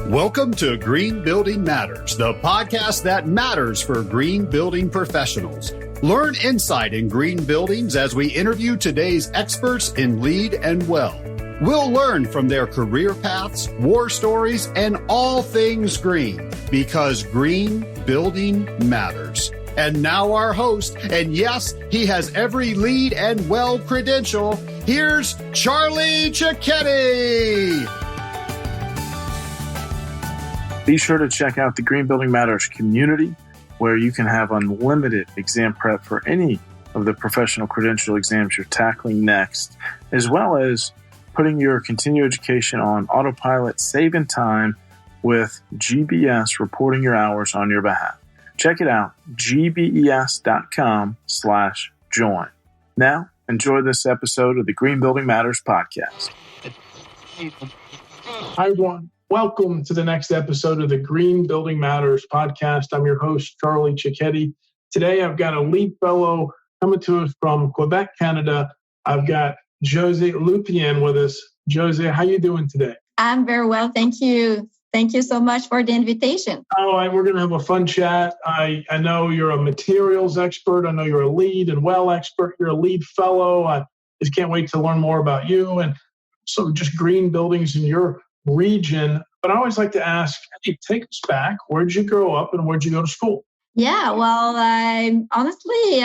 Welcome to Green Building Matters, the podcast that matters for green building professionals. Learn insight in green buildings as we interview today's experts in LEED and WELL. We'll learn from their career paths, war stories, and all things green, because green building matters. And now our host, and yes, he has every LEED and WELL credential. Here's Charlie Cicchetti. Be sure to check out the Green Building Matters community, where you can have unlimited exam prep for any of the professional credential exams you're tackling next, as well as putting your continuing education on autopilot, saving time with GBS reporting your hours on your behalf. Check it out, gbes.com/join. Now, enjoy this episode of the Green Building Matters podcast. Hi, everyone. Welcome to the next episode of the Green Building Matters podcast. I'm your host, Charlie Cicchetti. Today, I've got a LEED fellow coming to us from Quebec, Canada. I've got Josee Lupien with us. Josee, how you doing today? I'm very well, thank you. Thank you so much for the invitation. All right, we're going to have a fun chat. I know you're a materials expert. I know you're a LEED and WELL expert. You're a LEED fellow. I just can't wait to learn more about you and some just green buildings in your region. But I always like to ask, hey, take us back. Where'd you grow up and where'd you go to school? Yeah, well, honestly,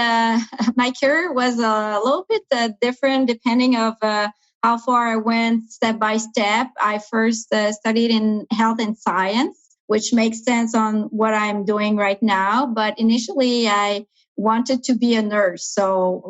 my career was a little bit different depending of how far I went step by step. I first studied in health and science, which makes sense on what I'm doing right now. But initially, I wanted to be a nurse, so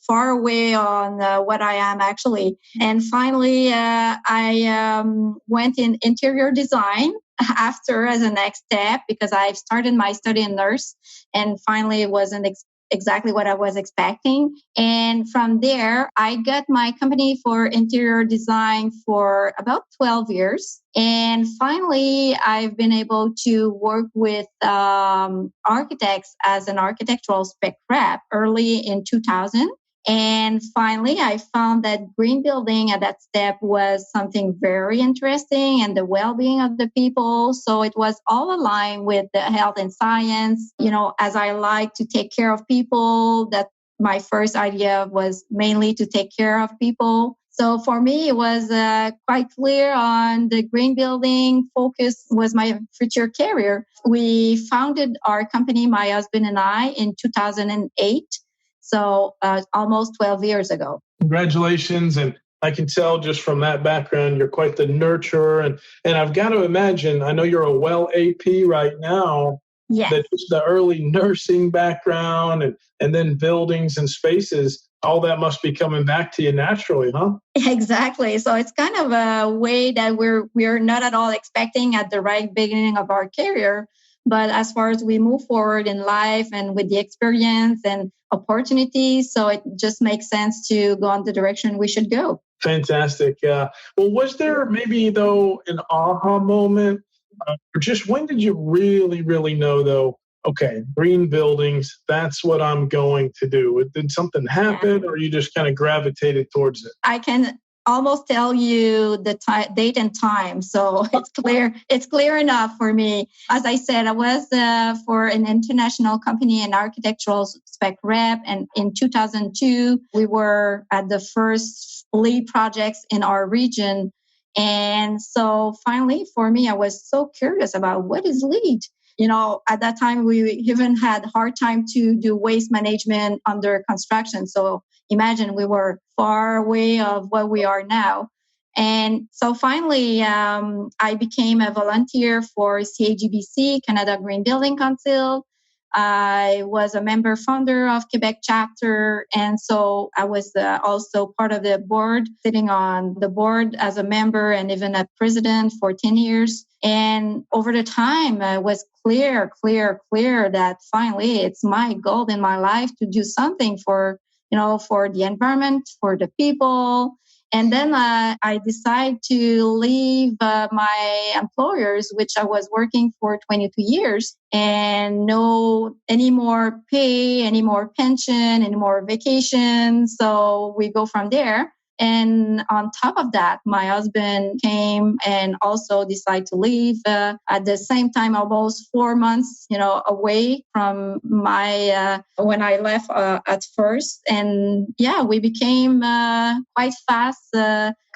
far away on what I am actually. And finally, I went in interior design after as a next step because I've started my study in nurse, and finally it wasn't exactly what I was expecting. And from there, I got my company for interior design for about 12 years. And finally, I've been able to work with architects as an architectural spec rep early in 2000. And finally, I found that green building at that step was something very interesting and the well-being of the people. So it was all aligned with the health and science. You know, as I like to take care of people, that my first idea was mainly to take care of people. So for me, it was quite clear on the green building focus was my future career. We founded our company, my husband and I, in 2008. So almost 12 years ago. Congratulations. And I can tell just from that background, you're quite the nurturer. And I've got to imagine, I know you're a WELL AP right now. Yes. That just the early nursing background and then buildings and spaces, all that must be coming back to you naturally, huh? Exactly. So it's kind of a way that we're not at all expecting at the right beginning of our career. But as far as we move forward in life and with the experience and opportunities, so it just makes sense to go in the direction we should go. Fantastic. Well, was there maybe, though, an aha moment? Or just when did you really, really know, though, okay, green buildings, that's what I'm going to do? Did something happen or you just kind of gravitated towards it? I can almost tell you the date and time. So it's clear enough for me. As I said, I was for an international company, an architectural spec rep. And in 2002, we were at the first LEED projects in our region. And so finally, for me, I was so curious about what is LEED. You know, at that time, we even had a hard time to do waste management under construction. So imagine we were far away of what we are now. And so finally, I became a volunteer for CAGBC, Canada Green Building Council. I was a member founder of Quebec chapter. And so I was also part of the board, sitting on the board as a member and even a president for 10 years. And over the time, it was clear that finally it's my goal in my life to do something for the environment, for the people. And then I decided to leave my employers, which I was working for 22 years, and no any more pay, any more pension, any more vacation. So we go from there. And on top of that, my husband came and also decided to leave at the same time, almost 4 months, away from my, when I left at first. And yeah, we became quite fast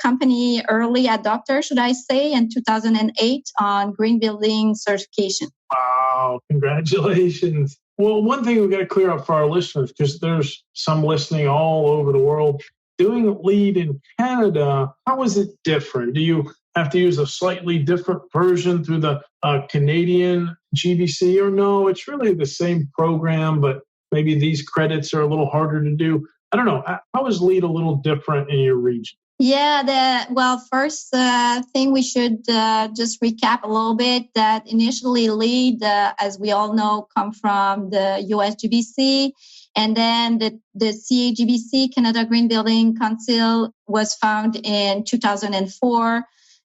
company early adopter, should I say, in 2008 on green building certification. Wow, congratulations. Well, one thing we've got to clear up for our listeners, because there's some listening all over the world. Doing LEED in Canada, how is it different? Do you have to use a slightly different version through the Canadian GBC, or no, it's really the same program, but maybe these credits are a little harder to do? I don't know. How is LEED a little different in your region? Yeah, first thing we should just recap a little bit that initially LEED, as we all know, come from the US GBC. And then the CAGBC, Canada Green Building Council, was founded in 2004.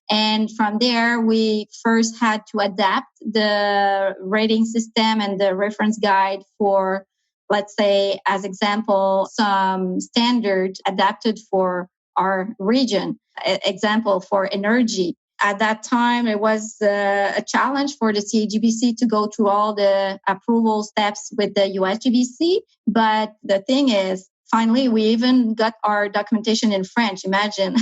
And from there, we first had to adapt the rating system and the reference guide for, let's say, as example, some standards adapted for our region. Example for energy. At that time, it was a challenge for the CAGBC to go through all the approval steps with the USGBC. But the thing is, finally, we even got our documentation in French, imagine.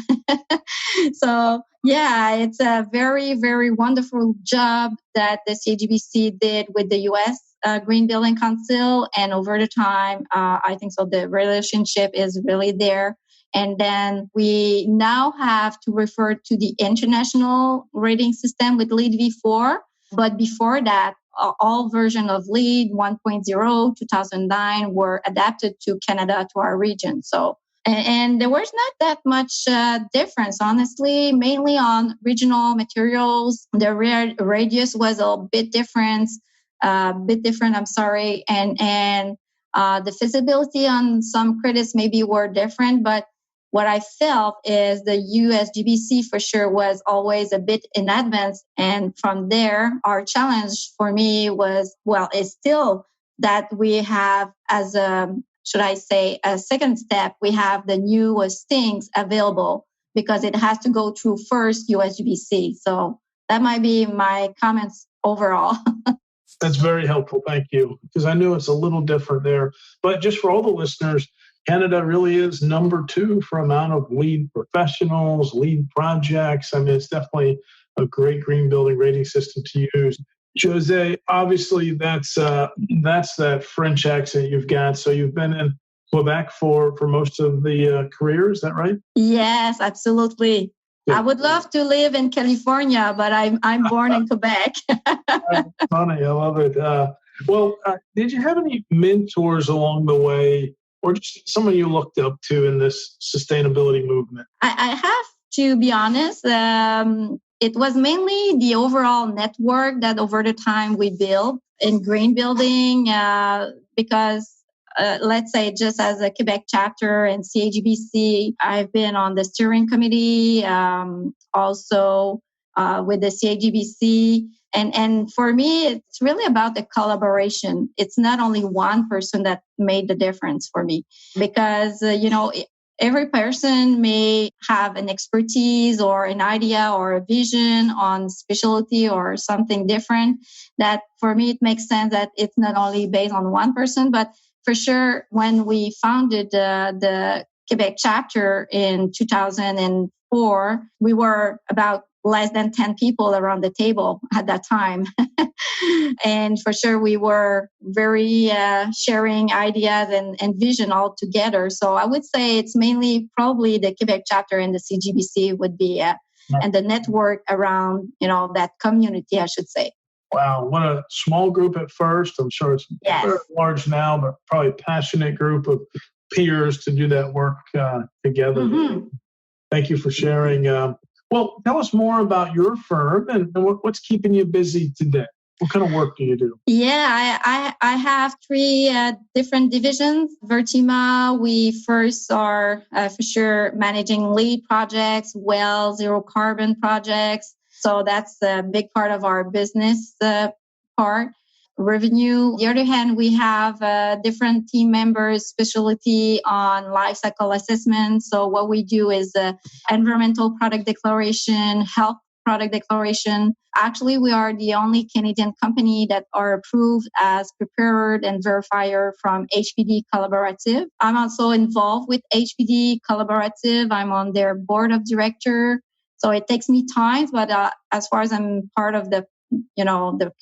So, yeah, it's a very, very wonderful job that the CAGBC did with the US Green Building Council. And over the time, I think so the relationship is really there. And then we now have to refer to the international rating system with LEED v4. But before that, all versions of LEED 1.0, 2009 were adapted to Canada, to our region. So, and there was not that much difference, honestly, mainly on regional materials. The radius was a bit different, and the feasibility on some credits maybe were different, but what I felt is the USGBC for sure was always a bit in advance. And from there, our challenge for me was, is still that we have as a second step, we have the newest things available because it has to go through first USGBC. So that might be my comments overall. That's very helpful. Thank you. Because I knew it's a little different there. But just for all the listeners, Canada really is number 2 for amount of LEED professionals, LEED projects. I mean, it's definitely a great green building rating system to use. Josée, obviously that's that French accent you've got. So you've been in Quebec for most of the career. Is that right? Yes, absolutely. Yeah. I would love to live in California, but I'm born in Quebec. Funny, I love it. Did you have any mentors along the way, or just someone you looked up to in this sustainability movement? I have to be honest. It was mainly the overall network that over the time we built in green building, because let's say just as a Quebec chapter and CAGBC, I've been on the steering committee, also with the CAGBC. And for me, it's really about the collaboration. It's not only one person that made the difference for me because, every person may have an expertise or an idea or a vision on specialty or something different that for me, it makes sense that it's not only based on one person, but for sure, when we founded the Quebec chapter in 2004, we were about less than 10 people around the table at that time. And for sure, we were very sharing ideas and vision all together. So I would say it's mainly probably the Quebec chapter and the CGBC would be, and the network around, that community, I should say. Wow, what a small group at first. I'm sure it's very large now, but probably a passionate group of peers to do that work together. Mm-hmm. Thank you for sharing. Tell us more about your firm and what's keeping you busy today. What kind of work do you do? Yeah, I have 3 different divisions. Vertima, we first are for sure managing LEED projects, zero carbon projects. So that's a big part of our business part. revenue. On the other hand, we have different team members specialty on life cycle assessment. So what we do is environmental product declaration, health product declaration. Actually, we are the only Canadian company that are approved as preparer and verifier from HPD Collaborative. I'm also involved with HPD Collaborative. I'm on their board of director. So it takes me time, but as far as I'm part of the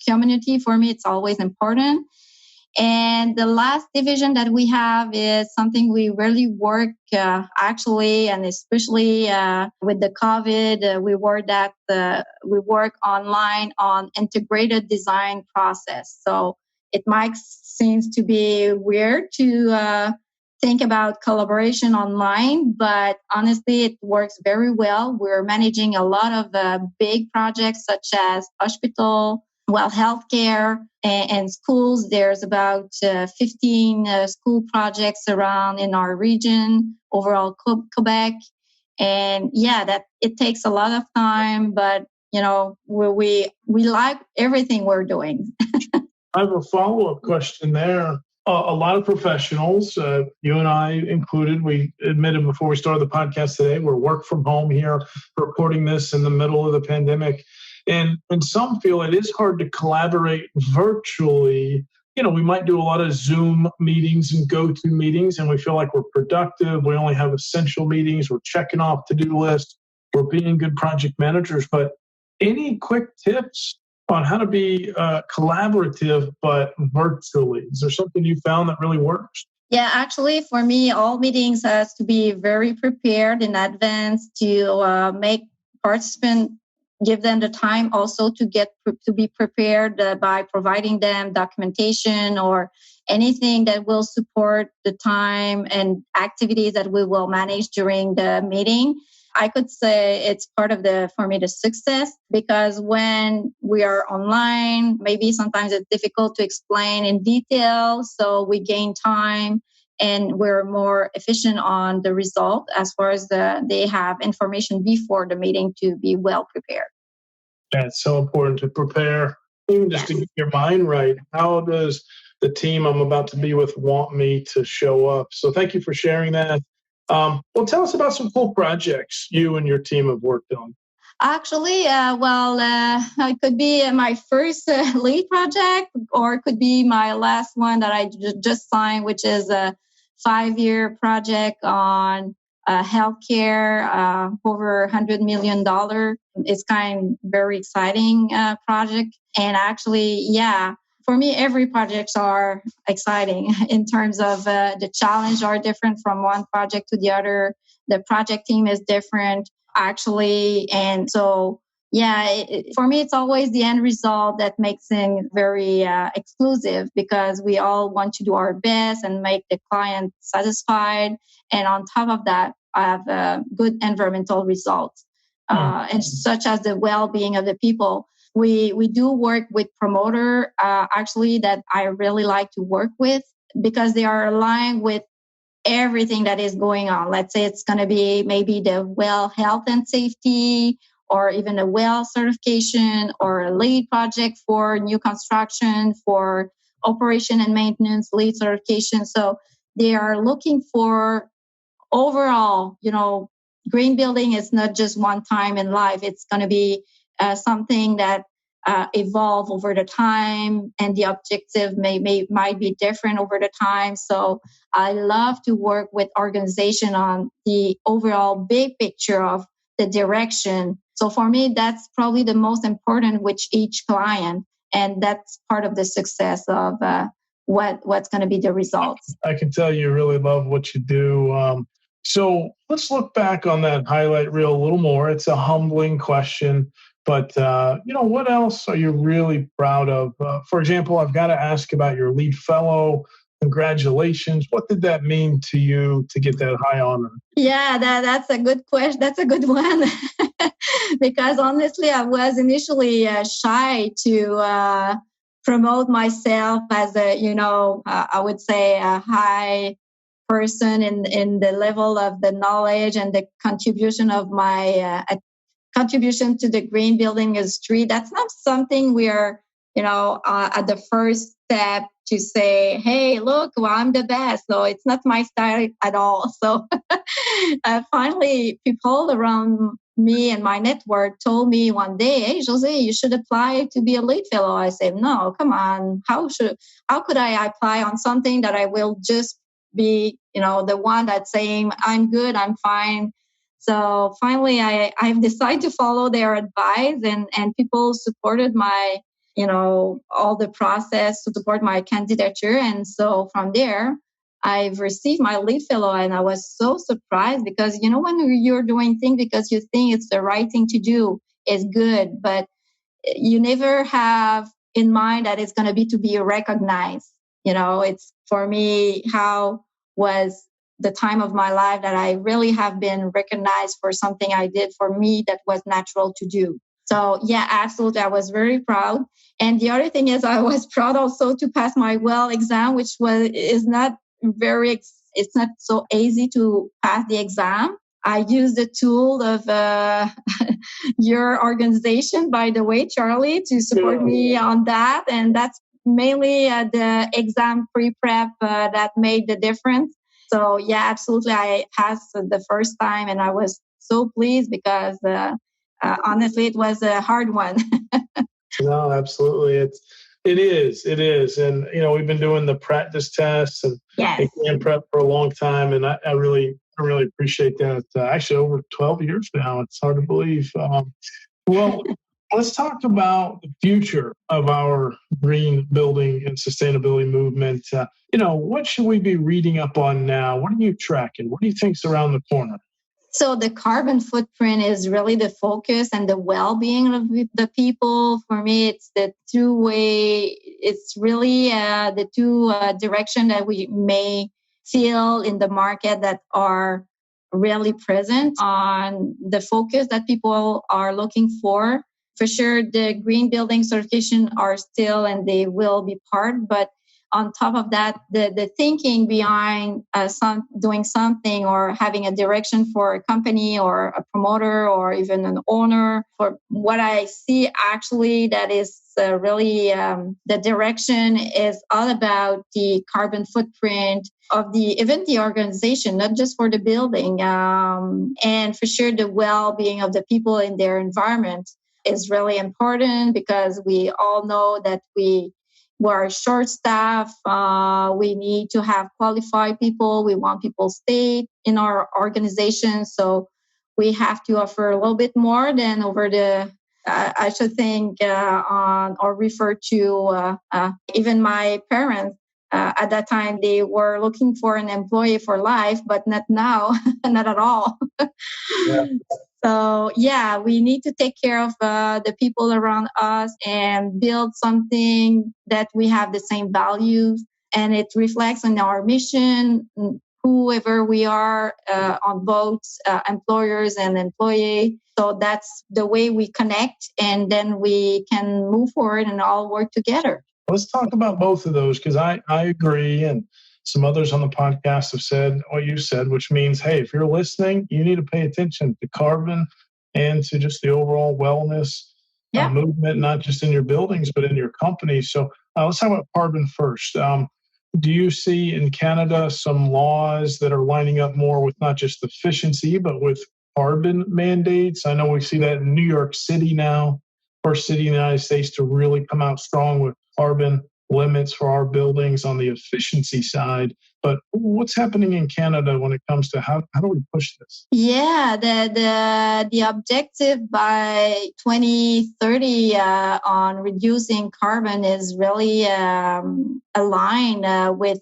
community, for me, it's always important. And the last division that we have is something we really work actually, and especially with the COVID, we work online on integrated design process. So it might seem to be weird to think about collaboration online, but honestly, it works very well. We're managing a lot of big projects such as hospital, healthcare and schools. There's about 15 school projects around in our region, overall Quebec. And that it takes a lot of time, but we like everything we're doing. I have a follow-up question there. A lot of professionals, you and I included, we admitted before we started the podcast today, we're work from home here, recording this in the middle of the pandemic. And some feel it is hard to collaborate virtually. We might do a lot of Zoom meetings and go-to meetings, and we feel like we're productive. We only have essential meetings. We're checking off to-do lists. We're being good project managers. But any quick tips on how to be collaborative, but virtually? Is there something you found that really works? Yeah, actually, for me, all meetings has to be very prepared in advance to make participants, give them the time also to be prepared by providing them documentation or anything that will support the time and activities that we will manage during the meeting. I could say it's part of the success, because when we are online, maybe sometimes it's difficult to explain in detail. So we gain time and we're more efficient on the result as far as they have information before the meeting to be well prepared. That's so important to prepare, even just to get your mind right. How does the team I'm about to be with want me to show up? So thank you for sharing that. Tell us about some cool projects you and your team have worked on. Actually, it could be my first LEED project, or it could be my last one that I just signed, which is a 5-year project on healthcare, over $100 million. It's kind of very exciting project. And actually, for me, every projects are exciting in terms of the challenge are different from one project to the other. The project team is different, actually. And so, for me, it's always the end result that makes it very exclusive, because we all want to do our best and make the client satisfied. And on top of that, I have good environmental results, and such as the well-being of the people. We do work with promoter, actually, that I really like to work with, because they are aligned with everything that is going on. Let's say it's going to be maybe the well health and safety, or even a well certification, or a LEED project for new construction, for operation and maintenance LEED certification. So they are looking for overall, green building is not just one time in life. It's going to be something that evolve over the time, and the objective might be different over the time. So I love to work with organization on the overall big picture of the direction. So for me, that's probably the most important with each client, and that's part of the success of what's going to be the results. I can tell you really love what you do. So let's look back on that highlight reel a little more. It's a humbling question, but what else are you really proud of? For example, I've got to ask about your LEED fellow. Congratulations. What did that mean to you to get that high honor? Yeah, that's a good question. That's a good one. Because honestly, I was initially shy to promote myself as I would say a high person in the level of the knowledge and the contribution of my contribution to the green building industry. That's not something we are, at the first step to say, hey, look, well, I'm the best. So it's not my style at all. So finally, people around me and my network told me one day, hey, Josée, you should apply to be a LEED fellow. I said, no, come on. How could I apply on something that I will just be, the one that's saying, I'm good, I'm fine. So finally, I've decided to follow their advice, and people supported my, all the process to support my candidature. And so from there, I've received my LEED fellow, and I was so surprised because, when you're doing things because you think it's the right thing to do, is good, but you never have in mind that it's going to be recognized. It's for me, how was the time of my life that I really have been recognized for something I did for me that was natural to do. So yeah, absolutely. I was very proud. And the other thing is I was proud also to pass my WELL exam, which it's not so easy to pass the exam. I used the tool of your organization, by the way, Charlie, to support me on that. And that's mainly the exam pre-prep that made the difference. So yeah, absolutely. I passed the first time and I was so pleased because honestly, it was a hard one. No, absolutely. It is. And, we've been doing the practice tests and exam prep for a long time. And I really appreciate that. Actually, over 12 years now. It's hard to believe. Well, let's talk about the future of our green building and sustainability movement. What should we be reading up on now? What are you tracking? What do you think's around the corner? So the carbon footprint is really the focus, and the well-being of the people. For me, it's the two-way. It's really the two direction that we may feel in the market that are really present on the focus that people are looking for. For sure, the green building certification are still, and they will be part, but on top of that, the thinking behind doing something or having a direction for a company or a promoter or even an owner, for what I see actually that is really the direction is all about the carbon footprint of even the organization, not just for the building. And for sure, the well-being of the people in their environment is really important because we all know that we're short staff. We need to have qualified people. We want people stay in our organization. So we have to offer a little bit more than over I should think, on or refer to even my parents. At that time, they were looking for an employee for life, but not now, not at all. Yeah. So, yeah, we need to take care of the people around us and build something that we have the same values and it reflects on our mission, whoever we are, on both employers and employee. So that's the way we connect, and then we can move forward and all work together. Let's talk about both of those, because I agree, and some others on the podcast have said what you said, which means, hey, if you're listening, you need to pay attention to carbon and to just the overall wellness movement, not just in your buildings, but in your company. So let's talk about carbon first. Do you see in Canada some laws that are lining up more with not just efficiency, but with carbon mandates? I know we see that in New York City now, first city in the United States to really come out strong with carbon limits for our buildings on the efficiency side. But what's happening in Canada when it comes to how do we push this? Yeah, the objective by 2030 on reducing carbon is really aligned with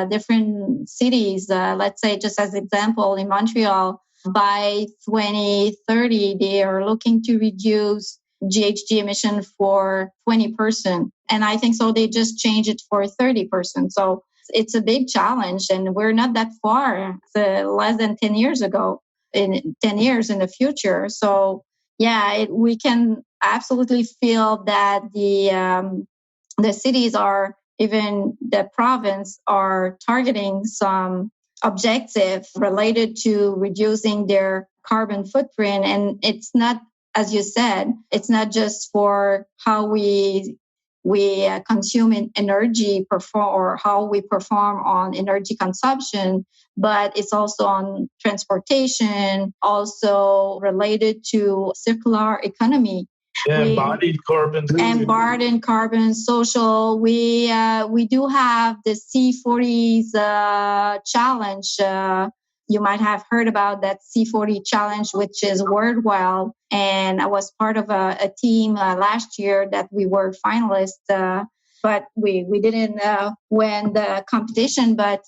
different cities. Let's say, just as example, in Montreal, by 2030, they are looking to reduce GHG emission for 20%. And I think so they just changed it for 30%. So it's a big challenge, and we're not that far. It's less than 10 years ago, in 10 years in the future. So yeah, we can absolutely feel that the cities are, even the province are targeting some objective related to reducing their carbon footprint. And it's not, as you said, it's not just for how we we consume in energy or how we perform on energy consumption, but it's also on transportation, also related to circular economy. Yeah, embodied carbon. Embodied carbon, social. We do have the C40s challenge. You might have heard about that C40 challenge, which is worldwide. And I was part of a team last year that we were finalists, but we didn't win the competition, but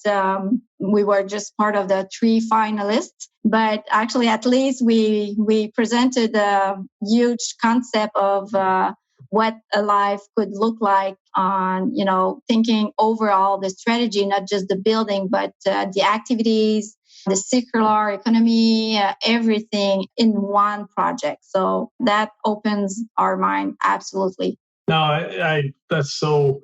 we were just part of the 3 finalists. But actually, at least we presented a huge concept of what a life could look like on, thinking overall the strategy, not just the building, but the activities, the circular economy, everything in one project. So that opens our mind. Absolutely. No, I that's so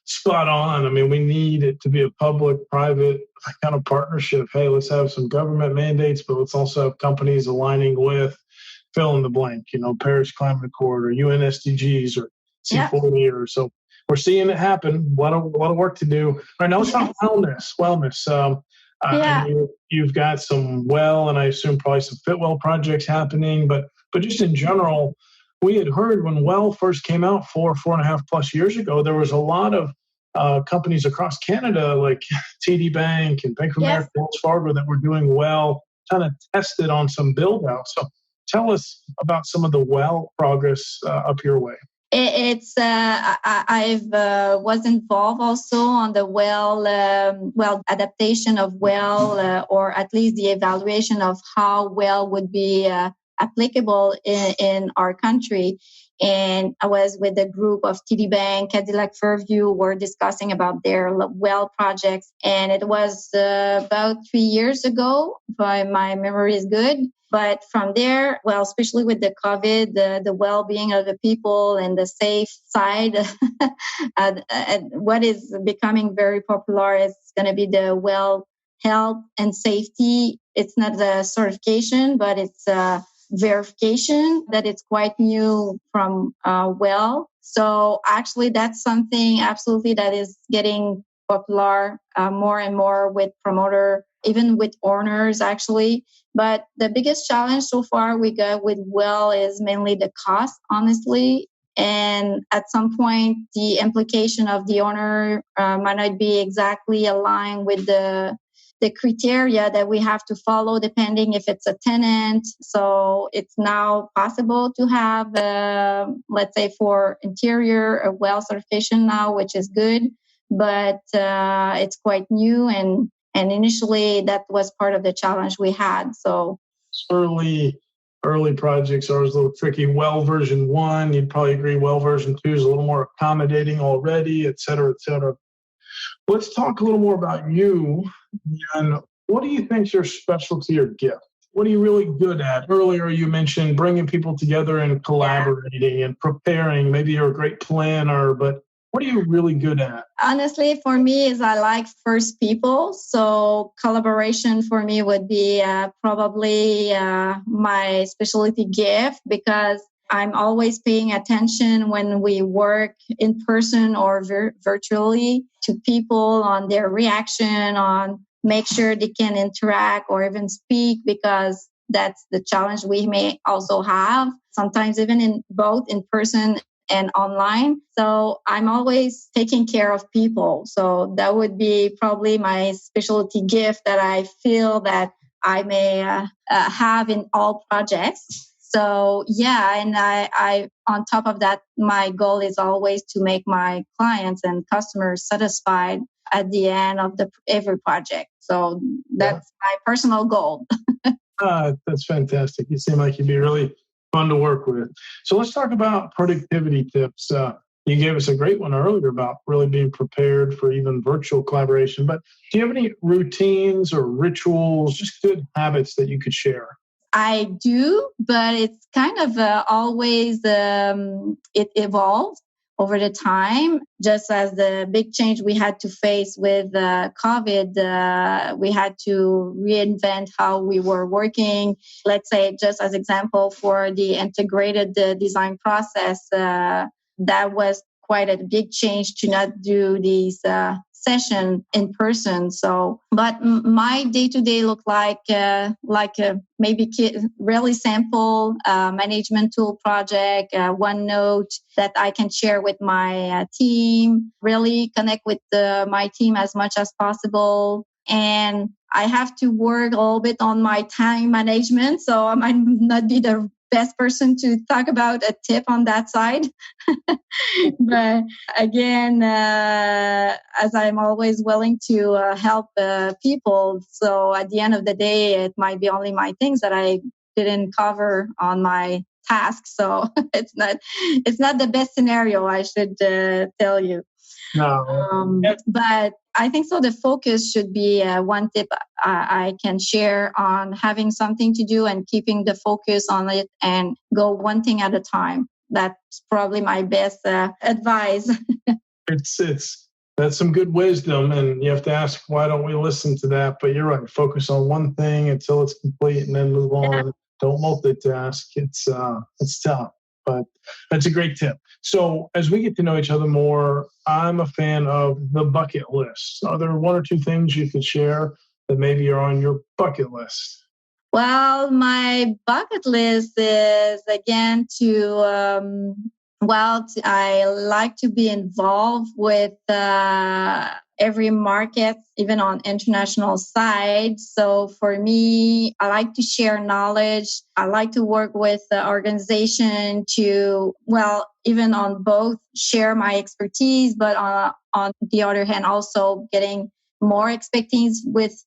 spot on. I mean, we need it to be a public-private kind of partnership. Hey, let's have some government mandates, but let's also have companies aligning with fill in the blank, Paris Climate Accord or UN SDGs or C40 or so. We're seeing it happen. A lot of work to do. All right, now let's talk wellness. And you've got some and I assume probably some Fitwell projects happening, but just in general, we had heard when Well first came out 4.5 plus years ago, there was a lot of companies across Canada like TD Bank and Bank of America, Wells Fargo that were doing Well, kind of tested on some build out. So tell us about some of the Well progress up your way. I've was involved also on the well adaptation of Well, or at least the evaluation of how Well would be applicable in our country. And I was with a group of TD Bank, Cadillac Fairview, were discussing about their Well projects. And it was about 3 years ago, if my memory is good. But from there, especially with the COVID, the well-being of the people and the safe side, what is becoming very popular is going to be the well health and safety. It's not the certification, but it's verification that it's quite new from Well. So actually, that's something absolutely that is getting popular more and more with promoter, even with owners actually. But the biggest challenge so far we got with Well is mainly the cost, honestly. And at some point, the implication of the owner might not be exactly aligned with the criteria that we have to follow, depending if it's a tenant. So it's now possible to have, let's say for interior, a Well certification now, which is good, but it's quite new. And initially that was part of the challenge we had. So early projects are a little tricky. Well version 1, you'd probably agree. Well version 2 is a little more accommodating already, et cetera, et cetera. Let's talk a little more about you. And what do you think is your specialty or gift? What are you really good at? Earlier, you mentioned bringing people together and collaborating and preparing. Maybe you're a great planner, but what are you really good at? Honestly, for me, is I like first people. So collaboration for me would be probably my specialty gift, because I'm always paying attention when we work in person or virtually to people on their reaction, on make sure they can interact or even speak, because that's the challenge we may also have sometimes, even in both in person and online. So I'm always taking care of people. So that would be probably my specialty gift that I feel that I may have in all projects. So yeah, and I on top of that, my goal is always to make my clients and customers satisfied at the end of every project. So that's my personal goal. That's fantastic. You seem like you'd be really fun to work with. So let's talk about productivity tips. You gave us a great one earlier about really being prepared for even virtual collaboration. But do you have any routines or rituals, just good habits that you could share? I do, but it's kind of always, it evolves over the time. Just as the big change we had to face with COVID, we had to reinvent how we were working. Let's say, just as example, for the integrated design process, that was quite a big change to not do these session in person. So, but my day-to-day look like maybe really simple management tool project, OneNote that I can share with my team, really connect with my team as much as possible. And I have to work a little bit on my time management. So I might not be the best person to talk about a tip on that side. But again, as I'm always willing to help people. So at the end of the day, it might be only my things that I didn't cover on my task. So it's not the best scenario, I should tell you. No. But I think so. The focus should be one tip I can share on having something to do and keeping the focus on it and go one thing at a time. That's probably my best advice. That's some good wisdom, and you have to ask, why don't we listen to that? But you're right. Focus on one thing until it's complete, and then move on. Yeah. Don't multitask. It's tough, but that's a great tip. So as we get to know each other more, I'm a fan of the bucket list. Are there one or two things you could share that maybe are on your bucket list? Well, my bucket list is, again, I like to be involved with every market, even on international side. So for me, I like to share knowledge. I like to work with the organization to, even on both share my expertise, but on the other hand, also getting more expertise with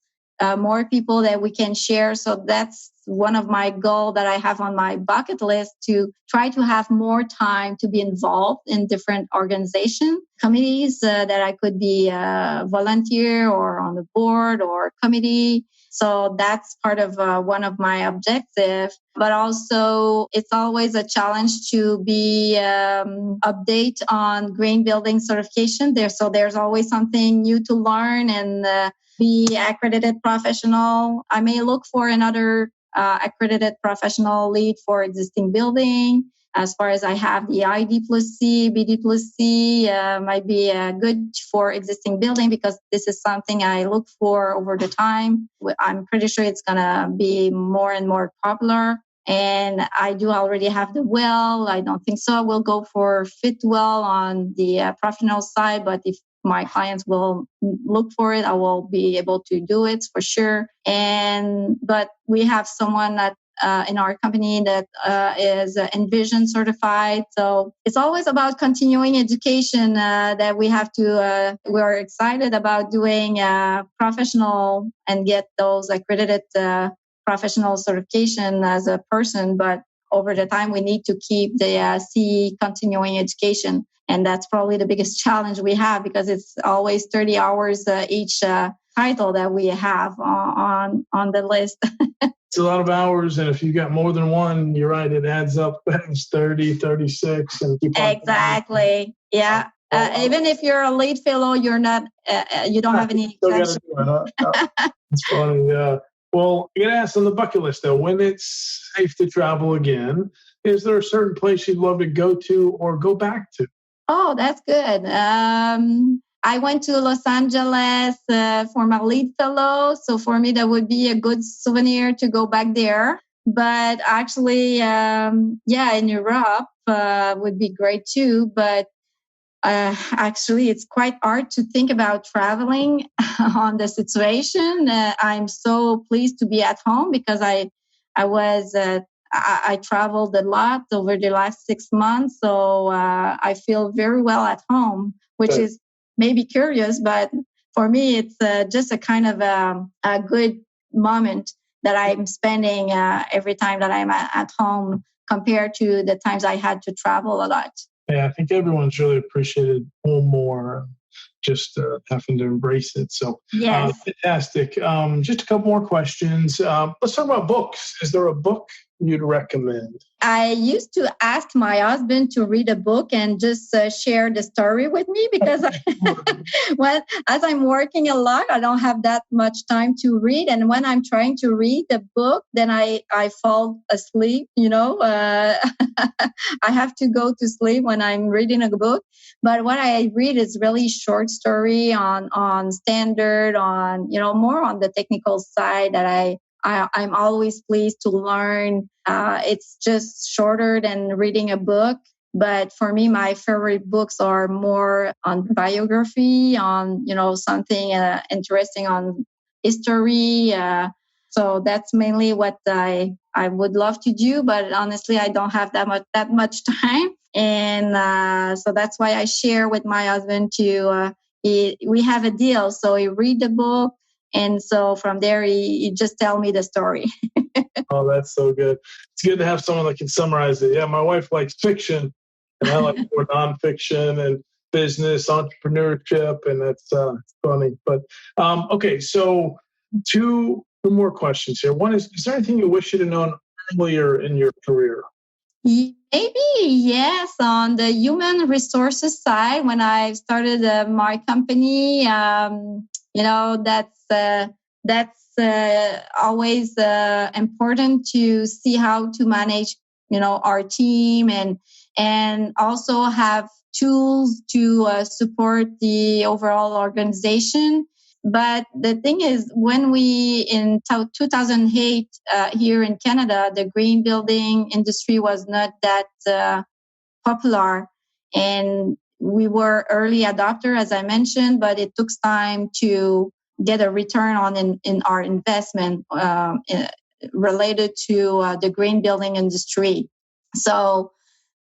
more people that we can share. So that's one of my goals that I have on my bucket list, to try to have more time to be involved in different organization committees that I could be a volunteer or on the board or committee. So that's part of one of my objectives. But also, it's always a challenge to be update on green building certification there. So there's always something new to learn and be accredited professional. I may look for another accredited professional LEED for existing building. As far as I have the ID plus C, BD plus C, might be good for existing building, because this is something I look for over the time. I'm pretty sure it's going to be more and more popular. And I do already have the well. I don't think so. I will go for fit well on the professional side, but if my clients will look for it, I will be able to do it for sure. But we have someone that in our company that is Envision certified. So it's always about continuing education that we have to, we're excited about doing professional and get those accredited professional certification as a person. But over the time, we need to keep the CE continuing education. And that's probably the biggest challenge we have, because it's always 30 hours each title that we have on the list. It's a lot of hours, and if you got more than one, you're right, it adds up. It's 30, 36, and keep on. Exactly. Yeah. Even if you're a LEED fellow, you're not. You don't have any exemption. It's funny. Yeah. Well, I got to ask on the bucket list though, when it's safe to travel again, is there a certain place you'd love to go to or go back to? Oh, that's good. I went to Los Angeles for my LEED fellow. So for me, that would be a good souvenir to go back there. But actually, in Europe would be great too. But actually, it's quite hard to think about traveling on the situation. I'm so pleased to be at home, because I traveled a lot over the last 6 months. So I feel very well at home, which is maybe curious, but for me, it's just a kind of a good moment that I'm spending every time that I'm at home, compared to the times I had to travel a lot. Yeah, I think everyone's really appreciated home more, just having to embrace it. So yes. Fantastic. Just a couple more questions. Let's talk about books. Is there a book you'd recommend? I used to ask my husband to read a book and just share the story with me because as I'm working a lot, I don't have that much time to read. And when I'm trying to read the book, then I fall asleep, I have to go to sleep when I'm reading a book. But what I read is really short story on standard, on, more on the technical side that I'm always pleased to learn. It's just shorter than reading a book. But for me, my favorite books are more on biography, on, something interesting on history. So that's mainly what I would love to do. But honestly, I don't have that much time. And so that's why I share with my husband we have a deal. So he read the book. And so from there, he just tell me the story. Oh, that's so good. It's good to have someone that can summarize it. Yeah, my wife likes fiction, and I like more nonfiction and business, entrepreneurship, and that's funny. But okay, so two more questions here. One is there anything you wish you'd have known earlier in your career? Maybe, yes. On the human resources side, when I started my company, that's always important to see how to manage, our team and also have tools to support the overall organization. But the thing is, when in 2008 here in Canada, the green building industry was not that popular, and we were early adopter, as I mentioned, but it took time to get a return on in our investment related to the green building industry. So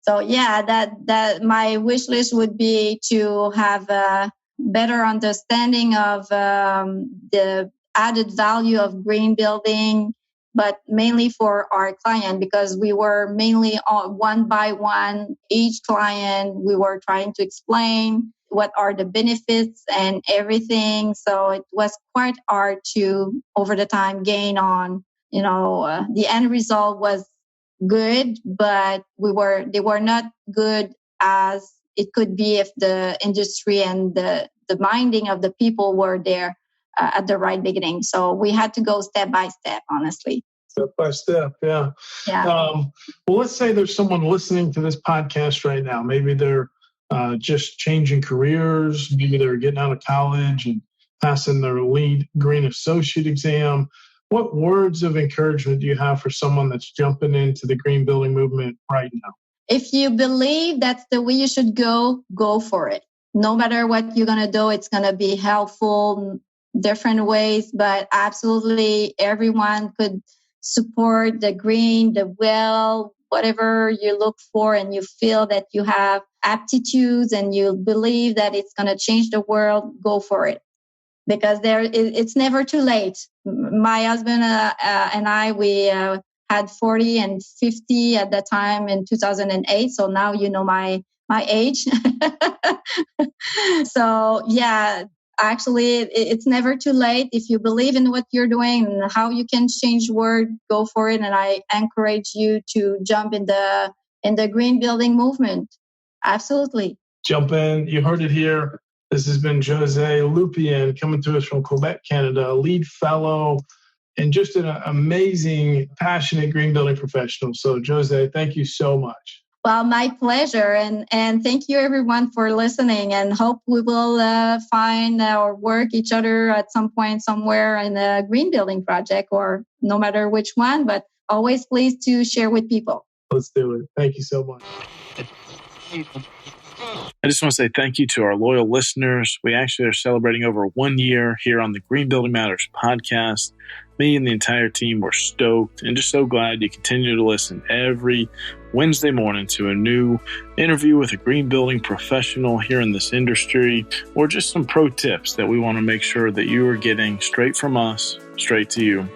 yeah, that my wish list would be to have a better understanding of the added value of green building, but mainly for our client, because we were mainly one by one, each client, we were trying to explain what are the benefits and everything. So it was quite hard to, over the time, gain on, the end result was good, but they were not good as it could be if the industry and the minding of the people were there at the right beginning. So we had to go step by step, honestly. Step by step, yeah. Well, let's say there's someone listening to this podcast right now. Maybe they're just changing careers. Maybe they're getting out of college and passing their LEED Green Associate exam. What words of encouragement do you have for someone that's jumping into the green building movement right now? If you believe that's the way you should go for it. No matter what you're going to do, it's going to be helpful different ways, but absolutely everyone could support the green, the well, whatever you look for, and you feel that you have aptitudes and you believe that it's going to change the world, go for it. Because it's never too late. My husband and I, we had 40 and 50 at that time in 2008. So now you know my age. So yeah, actually, it's never too late. If you believe in what you're doing and how you can change the world, go for it. And I encourage you to jump in the green building movement. Absolutely. Jump in. You heard it here. This has been Josee Lupien coming to us from Quebec, Canada, a LEED fellow and just an amazing, passionate green building professional. So Josee, thank you so much. Well, my pleasure. And thank you everyone for listening, and hope we will find or work each other at some point somewhere in a green building project, or no matter which one, but always pleased to share with people. Let's do it. Thank you so much. I just want to say thank you to our loyal listeners. We actually are celebrating over 1 year here on the Green Building Matters podcast. Me and the entire team were stoked and just so glad you continue to listen every Wednesday morning to a new interview with a green building professional here in this industry, or just some pro tips that we want to make sure that you are getting straight from us, straight to you.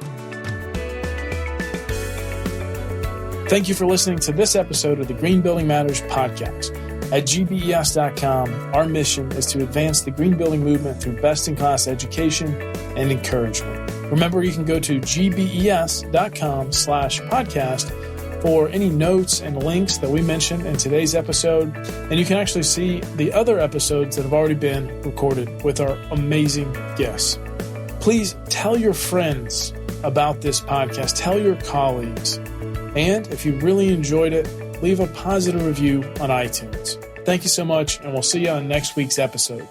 Thank you for listening to this episode of the Green Building Matters podcast. At gbes.com, our mission is to advance the green building movement through best-in-class education and encouragement. Remember, you can go to gbes.com/podcast for any notes and links that we mentioned in today's episode. And you can actually see the other episodes that have already been recorded with our amazing guests. Please tell your friends about this podcast. Tell your colleagues. And if you really enjoyed it, leave a positive review on iTunes. Thank you so much, and we'll see you on next week's episode.